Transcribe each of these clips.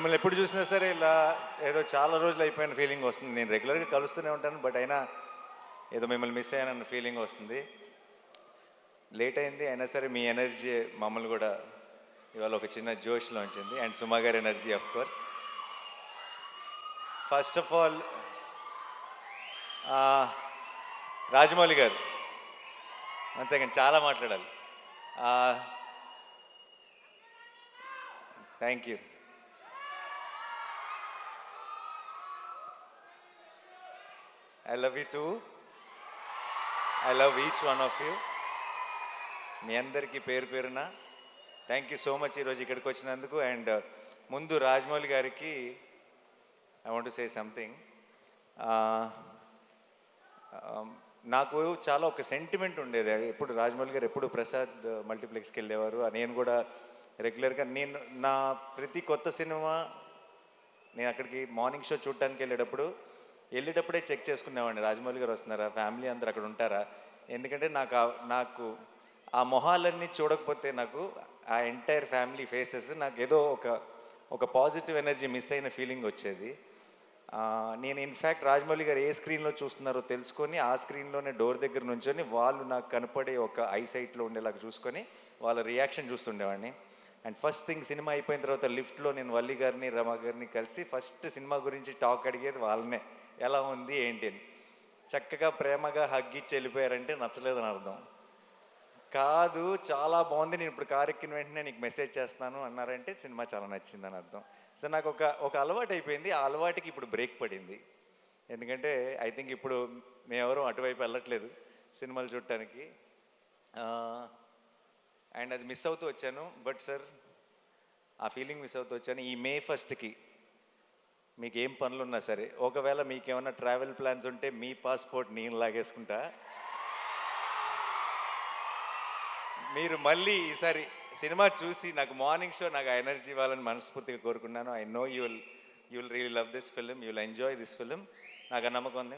మిమ్మల్ని ఎప్పుడు చూసినా సరే ఇలా ఏదో చాలా రోజులు అయిపోయిన ఫీలింగ్ వస్తుంది. నేను రెగ్యులర్గా కలుస్తూనే ఉంటాను, బట్ అయినా ఏదో మిమ్మల్ని మిస్ అయ్యానన్న ఫీలింగ్ వస్తుంది. లేట్ అయింది అయినా సరే మీ ఎనర్జీ మమ్మల్ని కూడా ఇవాళ ఒక చిన్న జోష్లో ఉంచింది. అండ్ సుమా గారి energy of course. First of all Rajamouli గారు, వన్ సెకండ్, చాలా మాట్లాడాలి. Thank you. I love you too. I love each one of you. మీ అందరికీ పేరు పేరున థ్యాంక్ యూ సో మచ్ ఈరోజు ఇక్కడికి వచ్చినందుకు. అండ్ ముందు రాజమౌళి గారికి I want to say something. నాకు చాలా ఒక సెంటిమెంట్ ఉండేది. ఎప్పుడు రాజమౌళి గారు ఎప్పుడు ప్రసాద్ మల్టీప్లెక్స్కి వెళ్ళేవారు. నేను కూడా రెగ్యులర్గా నా ప్రతి కొత్త సినిమా నేను అక్కడికి మార్నింగ్ షో చూడటానికి వెళ్ళేటప్పుడే చెక్ చేసుకునేవాడిని, రాజమౌళి గారు వస్తున్నారా, ఫ్యామిలీ అందరు అక్కడ ఉంటారా. ఎందుకంటే నాకు ఆ మొహాలన్నీ చూడకపోతే నాకు ఆ ఎంటైర్ ఫ్యామిలీ ఫేసెస్ నాకు ఏదో ఒక పాజిటివ్ ఎనర్జీ మిస్ అయిన ఫీలింగ్ వచ్చేది. నేను ఇన్ఫ్యాక్ట్ రాజమౌళి గారు ఏ స్క్రీన్లో చూస్తున్నారో తెలుసుకొని ఆ స్క్రీన్లోనే డోర్ దగ్గర నుంచొని వాళ్ళు నాకు కనపడే ఒక ఐసైట్లో ఉండేలాగా చూసుకొని వాళ్ళ రియాక్షన్ చూస్తుండేవాడిని. అండ్ ఫస్ట్ థింగ్ సినిమా అయిపోయిన తర్వాత లిఫ్ట్లో నేను వల్లి గారిని రమ గారిని కలిసి ఫస్ట్ సినిమా గురించి టాక్ అడిగేది వాళ్ళనే, ఎలా ఉంది ఏంటి అని. చక్కగా ప్రేమగా హగ్గిచ్చి వెళ్ళిపోయారంటే నచ్చలేదని అర్థం కాదు, చాలా బాగుంది, నేను ఇప్పుడు కారు ఎక్కిన వెంటనే నీకు మెసేజ్ చేస్తాను అన్నారంటే సినిమా చాలా నచ్చిందని అర్థం. సో నాకు ఒక అలవాటు అయిపోయింది. ఆ అలవాటుకి ఇప్పుడు బ్రేక్ పడింది. ఎందుకంటే ఐ థింక్ ఇప్పుడు మేమెవరూ అటువైపు వెళ్ళట్లేదు సినిమాలు చూడటానికి. అండ్ అది మిస్ అవుతూ వచ్చాను. బట్ సార్, ఆ ఫీలింగ్ మిస్ అవుతూ వచ్చాను. ఈ May 1st మీకు ఏం పనులున్నా సరే, ఒకవేళ మీకు ఏమైనా ట్రావెల్ ప్లాన్స్ ఉంటే మీ పాస్పోర్ట్ నేను లాగేసుకుంటా. మీరు మళ్ళీ ఈసారి సినిమా చూసి నాకు మార్నింగ్ షో నాకు ఆ ఎనర్జీ ఇవ్వాలని మనస్ఫూర్తిగా కోరుకున్నాను. I know you will really love this film, you will enjoy this film. నాకు ఆ నమ్మకం ఉంది.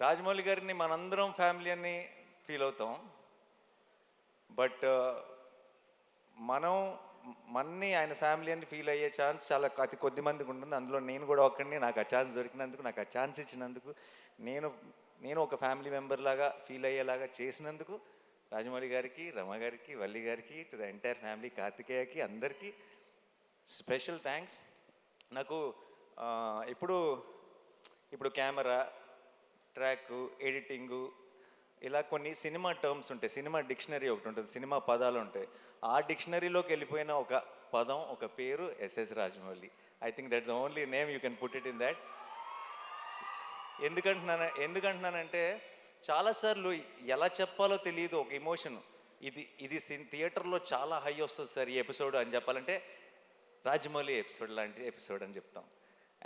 రాజమౌళి గారిని మనందరం ఫ్యామిలీ అని ఫీల్ అవుతాం. బట్ మన్ని ఆయన ఫ్యామిలీ అని ఫీల్ అయ్యే ఛాన్స్ చాలా అతి కొద్ది మందికి ఉంటుంది. అందులో నేను కూడా ఒక్కడిని. నాకు ఆ ఛాన్స్ దొరికినందుకు, నాకు ఆ ఛాన్స్ ఇచ్చినందుకు, నేను ఒక ఫ్యామిలీ మెంబర్ లాగా ఫీల్ అయ్యేలాగా చేసినందుకు రాజమౌళి గారికి, రమ గారికి, వల్లి గారికి, టు ద ఎంటైర్ ఫ్యామిలీ, కార్తికేయకి, అందరికీ స్పెషల్ థ్యాంక్స్. నాకు ఇప్పుడు కెమెరా, ట్రాక్, ఎడిటింగు, ఇలా కొన్ని సినిమా టర్మ్స్ ఉంటాయి. సినిమా డిక్షనరీ ఒకటి ఉంటుంది, సినిమా పదాలు ఉంటాయి. ఆ డిక్షనరీలోకి వెళ్ళిపోయిన ఒక పదం, ఒక పేరు SS Rajamouli. I think that's the only name you can put it in that. ఎందుకంటున్నానంటే చాలాసార్లు ఎలా చెప్పాలో తెలియదు ఒక ఎమోషన్. ఇది థియేటర్లో చాలా హై వస్తుంది సార్ ఈ ఎపిసోడ్ అని చెప్పాలంటే రాజమౌళి ఎపిసోడ్ లాంటి ఎపిసోడ్ అని చెప్తాం.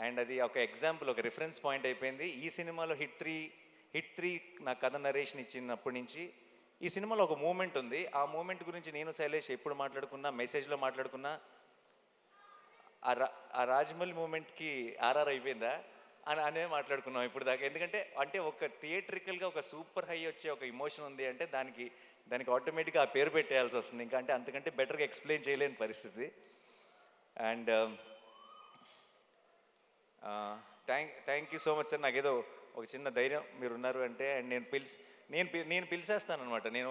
అండ్ అది ఒక ఎగ్జాంపుల్, ఒక రిఫరెన్స్ పాయింట్ అయిపోయింది. ఈ సినిమాలో హిట్ త్రీ నా కథ నరేషన్ ఇచ్చినప్పటి నుంచి ఈ సినిమాలో ఒక మూమెంట్ ఉంది. ఆ మూమెంట్ గురించి నేను శైలేష్ ఎప్పుడు మాట్లాడుకున్నా, మెసేజ్లో మాట్లాడుకున్నా, ఆ రాజమౌళి మూమెంట్కి ఆర్ఆర్ అయిపోయిందా అనే మాట్లాడుకున్నాం ఇప్పుడు దాకా. ఎందుకంటే ఒక థియేట్రికల్గా ఒక సూపర్ హై వచ్చే ఒక ఎమోషన్ ఉంది అంటే దానికి ఆటోమేటిక్గా ఆ పేరు పెట్టేయాల్సి వస్తుంది. అంటే అంతకంటే బెటర్గా ఎక్స్ప్లెయిన్ చేయలేని పరిస్థితి. And thank you so much sir. నాకేదో ఒక చిన్న ధైర్యం మీరు ఉన్నారు అంటే. అండ్ నేను పిలిచేస్తాను అనమాట. నేను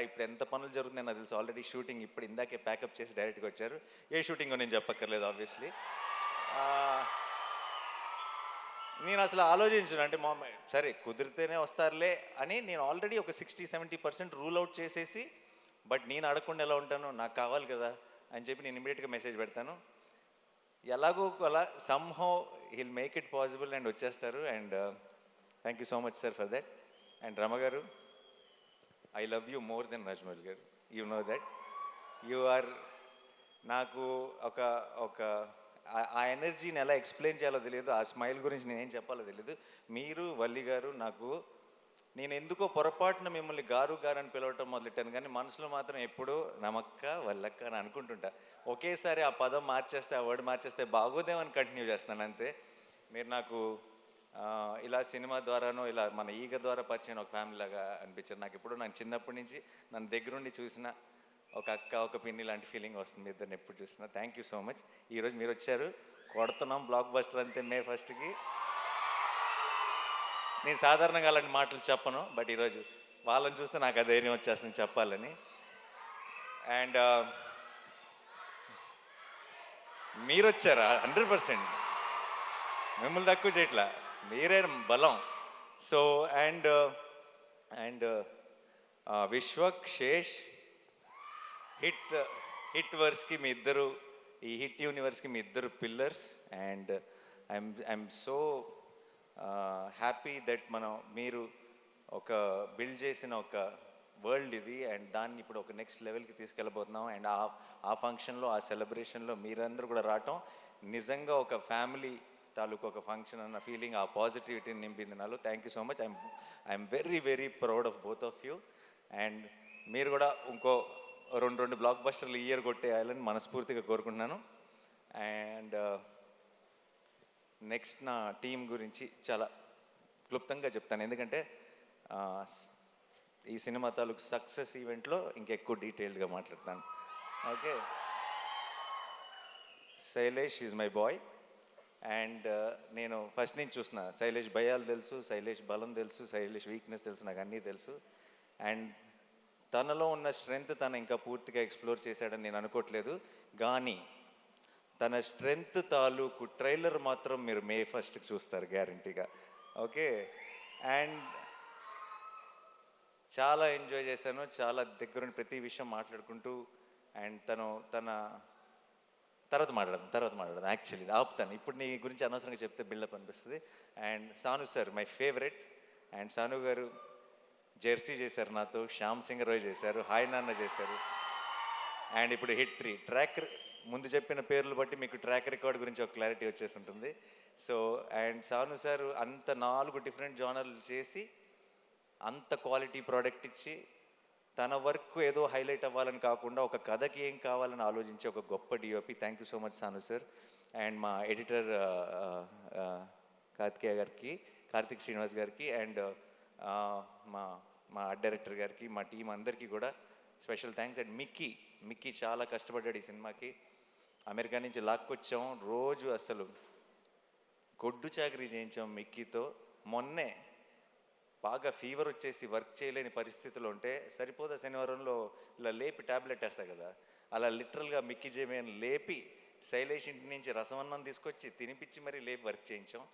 ఇప్పుడు ఎంత పనులు జరుగుతుంది నాకు తెలుసు. ఆల్రెడీ షూటింగ్ ఇప్పుడు ఇందాకే ప్యాకప్ చేసి డైరెక్ట్గా వచ్చారు. ఏ షూటింగో నేను చెప్పక్కర్లేదు ఆబ్వియస్లీ. నేను అసలు ఆలోచించను. అంటే సరే కుదిరితేనే వస్తారులే అని నేను ఆల్రెడీ ఒక 60-70% రూల్ అవుట్ చేసేసి, బట్ నేను అడగకుండా ఎలా ఉంటాను, నాకు కావాలి కదా అని చెప్పి నేను ఇమీడియట్గా మెసేజ్ పెడతాను. ఎలాగో అలా somehow he'll make it possible and వచ్చేస్తారు. And thank you so much sir for that. And Rama గారు, I love you more than Rajamouli గారు. You know that. You are నాకు ఒక ఆ ఎనర్జీని ఎలా ఎక్స్ప్లెయిన్ చేయాలో తెలియదు. ఆ స్మైల్ గురించి నేనేం చెప్పాలో తెలియదు. మీరు, వల్లి గారు, నేను ఎందుకో పొరపాటున మిమ్మల్ని గారు అని పిలవటం మొదలెట్టాను, కానీ మనసులో మాత్రం ఎప్పుడూ నమక్క, వల్లక్క అని అనుకుంటుంటా. ఒకేసారి ఆ పదం మార్చేస్తే, ఆ వర్డ్ మార్చేస్తే బాగోదేమని కంటిన్యూ చేస్తాను అంతే. మీరు నాకు ఇలా సినిమా ద్వారానో ఇలా మన ఈగ ద్వారా పరిచయం ఒక ఫ్యామిలీ లాగా అనిపించారు నాకు. ఇప్పుడు నాకు చిన్నప్పటి నుంచి నన్ను దగ్గరుండి చూసిన ఒక అక్క, ఒక పిన్ని లాంటి ఫీలింగ్ వస్తుంది ఇద్దరిని ఎప్పుడు చూసినా. Thank you so much. ఈరోజు మీరు వచ్చారు, కొడుతున్నాం బ్లాక్ బస్టర్ అంతే మే ఫస్ట్కి. నేను సాధారణంగా అలాంటి మాటలు చెప్పను, బట్ ఈరోజు వాళ్ళని చూస్తే నాకు ఆ ధైర్యం వచ్చేస్తుంది చెప్పాలని. అండ్ మీరు వచ్చారా? 100%. మిమ్మల్ని తక్కువ చేయట్లా, మీరే బలం. So and Vishwak, Sesh, hit hit వర్స్కి మీ ఇద్దరు, ఈ హిట్ యూనివర్స్కి మీ ఇద్దరు pillars. And I'm so happy that మీరు ఒక బిల్డ్ చేసిన ఒక వరల్డ్ ఇది, అండ్ దాన్ని ఇప్పుడు ఒక నెక్స్ట్ లెవెల్కి తీసుకెళ్ళబోతున్నాం. అండ్ ఆ ఫంక్షన్లో, ఆ సెలబ్రేషన్లో మీరందరూ కూడా రావటం నిజంగా ఒక ఫ్యామిలీ తాలూకు ఒక ఫంక్షన్ అన్న ఫీలింగ్, ఆ పాజిటివిటీని నింపింది నాలో. Thank you so much. I'm very very proud of both of you. And మీరు కూడా ఇంకో రెండు బ్లాక్ బస్టర్లు ఇయర్ కొట్టేయాలని మనస్ఫూర్తిగా కోరుకుంటున్నాను. అండ్ నెక్స్ట్ నా టీం గురించి చాలా క్లుప్తంగా చెప్తాను, ఎందుకంటే ఈ సినిమా తాలూకు సక్సెస్ ఈవెంట్లో ఇంకెక్కువ డీటెయిల్డ్గా మాట్లాడతాను. Okay, Shailesh is my boy. And నేను ఫస్ట్ నుంచి చూస్తున్నా, శైలేష్ భయాలు తెలుసు, శైలేష్ బలం తెలుసు, శైలేష్ వీక్నెస్ తెలుసు, నాకు అన్నీ తెలుసు. అండ్ తనలో ఉన్న స్ట్రెంగ్త్ తను ఇంకా పూర్తిగా ఎక్స్ప్లోర్ చేశాడని నేను అనుకోవట్లేదు, కానీ తన స్ట్రెంగ్త్ తాలూకు ట్రైలర్ మాత్రం మీరు మే ఫస్ట్కి చూస్తారు గ్యారంటీగా. ఓకే, అండ్ చాలా ఎంజాయ్ చేశాను, చాలా దగ్గరుండి ప్రతి విషయం మాట్లాడుకుంటూ. అండ్ తన తర్వాత మాట్లాడదాం యాక్చువల్లీ ఆపుతాను, ఇప్పుడు నీ గురించి అనవసరంగా చెప్తే బిల్డప్ అనిపిస్తుంది. And Sanu sir my favourite. And Sanu గారు జెర్సీ చేశారు నాతో, శ్యామ్ సింగ్ రాయ్ చేశారు, హాయ్ నాన్న చేశారు. అండ్ ఇప్పుడు హిట్ 3 ట్రాక్, ముందు చెప్పిన పేర్లు బట్టి మీకు ట్రాక్ రికార్డ్ గురించి ఒక క్లారిటీ వచ్చేసి ఉంటుంది. సో అండ్ సాను సార్ అంత 4 డిఫరెంట్ జానర్లు చేసి అంత క్వాలిటీ ప్రోడక్ట్ ఇచ్చి తన వర్క్ ఏదో హైలైట్ అవ్వాలని కాకుండా ఒక కథకి ఏం కావాలని ఆలోచించే ఒక గొప్ప DOP. Thank you so much Sanu sir. And మా ఎడిటర్ కార్తిక్ శ్రీనివాస్ గారికి, అండ్ మా ఆర్ట్ డైరెక్టర్ గారికి, మా టీం అందరికీ కూడా స్పెషల్ థ్యాంక్స్. అండ్ మిక్కీ చాలా కష్టపడ్డాడు ఈ సినిమాకి. అమెరికా నుంచి లాక్కొచ్చాం, రోజు అసలు గొడ్డు చాకరీ చేయించాం మిక్కీతో. మొన్నే బాగా ఫీవర్ వచ్చేసి వర్క్ చేయలేని పరిస్థితులు ఉంటే సరిపోదా శనివారంలో ఇలా లేపి ట్యాబ్లెట్ వేస్తా కదా, అలా లిటరల్గా మిక్కీ జేమేని లేపి శైలేష్ ఇంటి నుంచి రసమన్నం తీసుకొచ్చి తినిపించి మరీ లేపి వర్క్ చేయించాం.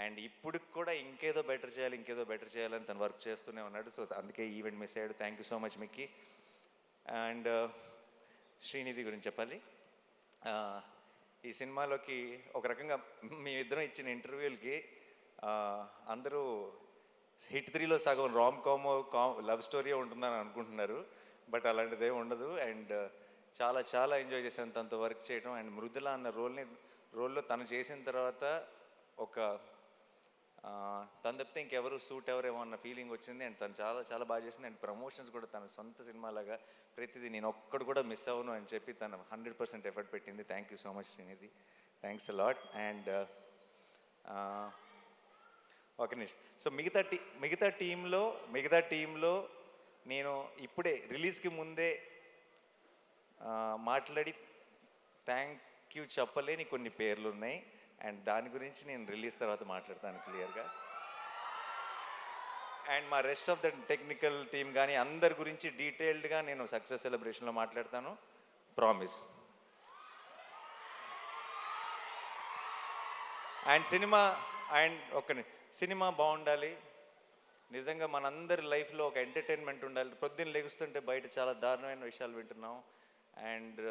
అండ్ ఇప్పుడు కూడా ఇంకేదో బెటర్ చేయాలని తను వర్క్ చేస్తూనే ఉన్నాడు. సో అందుకే ఈవెంట్ మిస్ అయ్యాడు. Thank you so much Mickey. And Srinidhi గురించి చెప్పాలి. ఈ సినిమాలోకి ఒక రకంగా మీ ఇద్దరం ఇచ్చిన ఇంటర్వ్యూలకి అందరూ హిట్ 3లో సగం రామ్ లవ్ స్టోరీ ఉంటుందని అనుకుంటున్నారు, బట్ అలాంటిదే ఉండదు. అండ్ చాలా ఎంజాయ్ చేశాను తనతో వర్క్ చేయడం. అండ్ మృదుల అన్న రోల్లో తను చేసిన తర్వాత ఒక తను తప్పితే ఇంకెవరు సూట్ ఎవరేమో అన్న ఫీలింగ్ వచ్చింది. అండ్ తను చాలా బాగా చేసింది. అండ్ ప్రమోషన్స్ కూడా తన సొంత సినిమాలాగా ప్రతిదీ నేను ఒక్కడు కూడా మిస్ అవ్వను అని చెప్పి తను 100% ఎఫర్ట్ పెట్టింది. Thank you so much Srinidhi, thanks a lot. And ఒక నిమిషం. సో మిగతా టీంలో నేను ఇప్పుడే రిలీజ్కి ముందే మాట్లాడి థ్యాంక్ యూ చెప్పలేని కొన్ని పేర్లు ఉన్నాయి. అండ్ దాని గురించి నేను రిలీజ్ తర్వాత మాట్లాడతాను క్లియర్గా. అండ్ మా rest of the technical team కానీ అందరి గురించి డీటెయిల్డ్గా నేను సక్సెస్ సెలబ్రేషన్లో మాట్లాడతాను, ప్రామిస్. అండ్ సినిమా బాగుండాలి, నిజంగా మనందరి లైఫ్లో ఒక ఎంటర్టైన్మెంట్ ఉండాలి. పొద్దున్న లెగుస్తుంటే బయట చాలా దారుణమైన విషయాలు వింటున్నాం. అండ్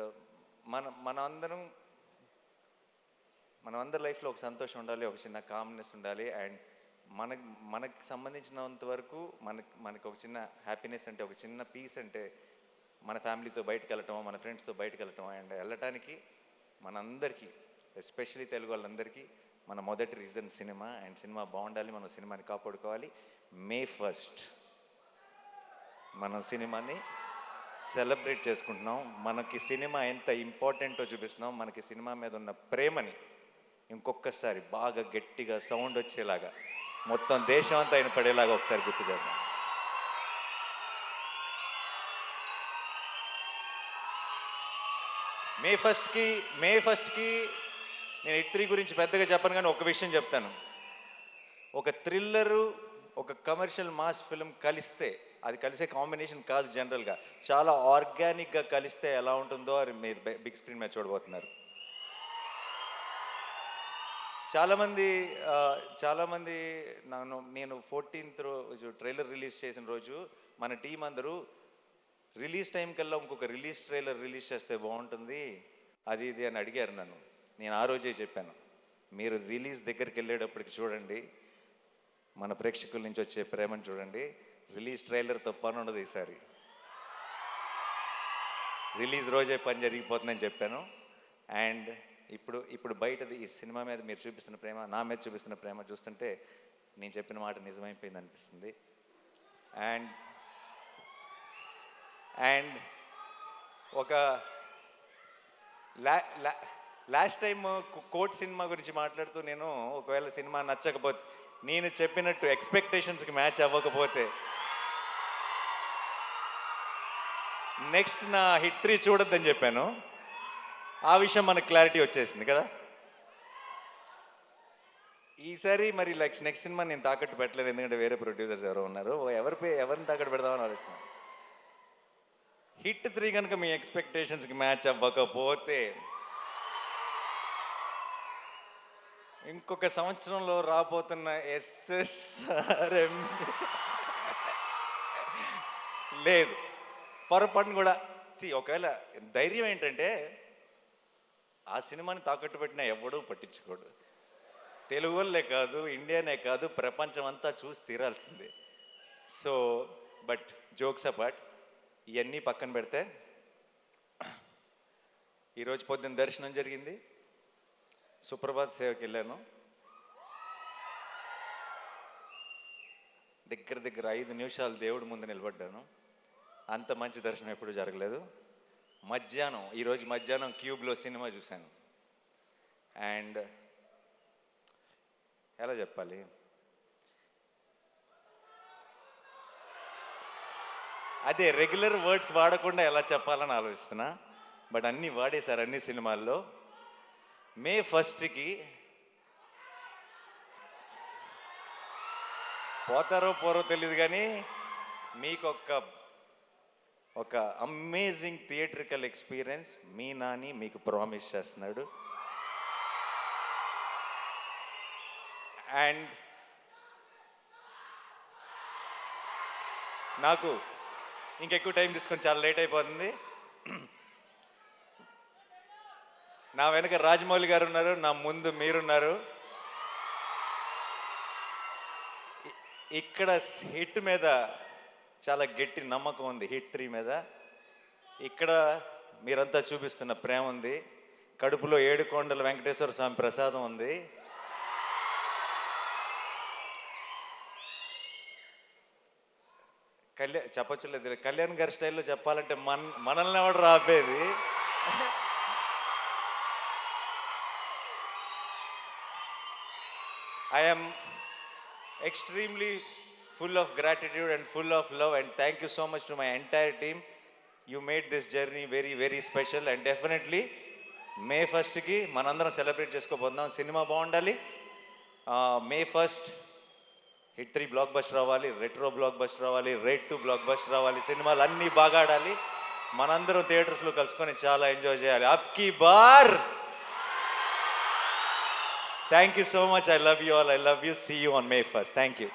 మనమందరి లైఫ్లో ఒక సంతోషం ఉండాలి, ఒక చిన్న కామ్నెస్ ఉండాలి. అండ్ మనకు సంబంధించినంత వరకు మనకు ఒక చిన్న హ్యాపీనెస్ అంటే, ఒక చిన్న పీస్ అంటే మన ఫ్యామిలీతో బయటకు వెళ్ళటం, మన ఫ్రెండ్స్తో బయటకు వెళ్ళటం. అండ్ వెళ్ళటానికి మనందరికీ, ఎస్పెషలీ తెలుగు వాళ్ళందరికీ మన మొదటి రీజన్ సినిమా. అండ్ సినిమా బాగుండాలి, మనం సినిమాని కాపాడుకోవాలి. మే 1 మనం సినిమాని సెలబ్రేట్ చేసుకుంటున్నాం. మనకి సినిమా ఎంత ఇంపార్టెంటో చూపిస్తున్నాం. మనకి సినిమా మీద ఉన్న ప్రేమని ఇంకొకసారి బాగా గట్టిగా సౌండ్ వచ్చేలాగా మొత్తం దేశం అంతా ఆయన పడేలాగా ఒకసారి గుర్తు చేద్దాం. మే ఫస్ట్కి నేను హిట్ 3 గురించి పెద్దగా చెప్పను, కానీ ఒక విషయం చెప్తాను. ఒక థ్రిల్లరు, ఒక కమర్షియల్ మాస్ ఫిల్మ్ కలిస్తే, అది కలిసే కాంబినేషన్ కాదు జనరల్గా, చాలా ఆర్గానిక్గా కలిస్తే ఎలా ఉంటుందో అది మీరు బిగ్ స్క్రీన్ మీద చూడబోతున్నారు. చాలామంది నేను 14th రోజు ట్రైలర్ రిలీజ్ చేసిన రోజు మన టీం అందరూ రిలీజ్ టైం కల్లా ఇంకొక రిలీజ్ ట్రైలర్ రిలీజ్ చేస్తే బాగుంటుంది అది ఇది అని అడిగారు నన్ను. నేను ఆ రోజే చెప్పాను, మీరు రిలీజ్ దగ్గరికి వెళ్ళేటప్పటికి చూడండి, మన ప్రేక్షకుల నుంచి వచ్చే ప్రేమను చూడండి, రిలీజ్ ట్రైలర్తో పని ఉండదు ఈసారి, రిలీజ్ రోజే పని జరిగిపోతుందని చెప్పాను. అండ్ ఇప్పుడు బయటది ఈ సినిమా మీద మీరు చూపిస్తున్న ప్రేమ, నా మీద చూపిస్తున్న ప్రేమ చూస్తుంటే నేను చెప్పిన మాట నిజమైపోయింది అనిపిస్తుంది. అండ్ ఒక లాస్ట్ టైం కోర్ట్ సినిమా గురించి మాట్లాడుతూ నేను, ఒకవేళ సినిమా నచ్చకపోతే, నేను చెప్పినట్టు ఎక్స్పెక్టేషన్స్కి మ్యాచ్ అవ్వకపోతే నెక్స్ట్ నా హిట్ 3 చూడొద్దని చెప్పాను. ఆ విషయం మనకు క్లారిటీ వచ్చేసింది కదా. ఈసారి మరి నెక్స్ట్ సినిమా నేను తాకట్టు పెట్టలేదు, ఎందుకంటే వేరే ప్రొడ్యూసర్స్ ఎవరో ఉన్నారు, ఎవరిని తాకట్టు పెడదామని ఆలోచిస్తున్నాను. హిట్ 3 కనుక మీ ఎక్స్పెక్టేషన్స్కి మ్యాచ్ అవ్వకపోతే ఇంకొక సంవత్సరంలో రాబోతున్న SSRM లేదు, పొరపాటును కూడా. ఒకవేళ ధైర్యం ఏంటంటే ఆ సినిమాని తాకట్టు పెట్టినా ఎవడూ పట్టించుకోడు, తెలుగు వాళ్ళే కాదు, ఇండియానే కాదు, ప్రపంచం అంతా చూసి తీరాల్సిందే. సో బట్ జోక్స్ అపార్ట్, ఇవన్నీ పక్కన పెడితే ఈరోజు పొద్దున్న దర్శనం జరిగింది, సుప్రభాత్ సేవకి వెళ్ళాను, దగ్గర 5 నిమిషాలు దేవుడి ముందు నిలబడ్డాను. అంత మంచి దర్శనం ఎప్పుడూ జరగలేదు. ఈరోజు మధ్యాహ్నం క్యూబ్లో సినిమా చూశాను. అండ్ ఎలా చెప్పాలి, అదే రెగ్యులర్ వర్డ్స్ వాడకుండా ఎలా చెప్పాలని ఆలోచిస్తున్నా, బట్ అన్నీ వాడేశారు అన్ని సినిమాల్లో. May 1కి పోతారో పోరో తెలియదు, కానీ మీకు ఒక అమేజింగ్ థియేట్రికల్ ఎక్స్పీరియన్స్ మీ నాని మీకు ప్రామిస్ చేస్తున్నాడు. అండ్ నాకు ఇంకెక్కువ టైం తీసుకొని చాలా లేట్ అయిపోతుంది. నా వెనక రాజమౌళి గారు ఉన్నారు, నా ముందు మీరున్నారు. ఇక్కడ హిట్ మీద చాలా గట్టి నమ్మకం ఉంది, హిట్ 3 మీద. ఇక్కడ మీరంతా చూపిస్తున్న ప్రేమ ఉంది, కడుపులో 7 కొండల వెంకటేశ్వర స్వామి ప్రసాదం ఉంది. చెప్పొచ్చులేదు, కళ్యాణ్ గారి స్టైల్లో చెప్పాలంటే మనల్ని ఎవడు రాపేది. I am extremely full of gratitude and full of love, and thank you so much to my entire team. You made this journey very, very special, and definitely May 1కి మనందరం సెలబ్రేట్ చేసుకోబోతున్నాం. సినిమా బాగుండాలి. May 1st hit 3 block buster రావాలి, retro block buster రావాలి, rate 2 block buster రావాలి, సినిమాలు అన్నీ బాగా ఆడాలి, మనందరం థియేటర్స్లో కలుసుకొని చాలా ఎంజాయ్ చేయాలి. అబ్కి bar. Thank you so much. I love you all. I love you. See you on May 1st. Thank you.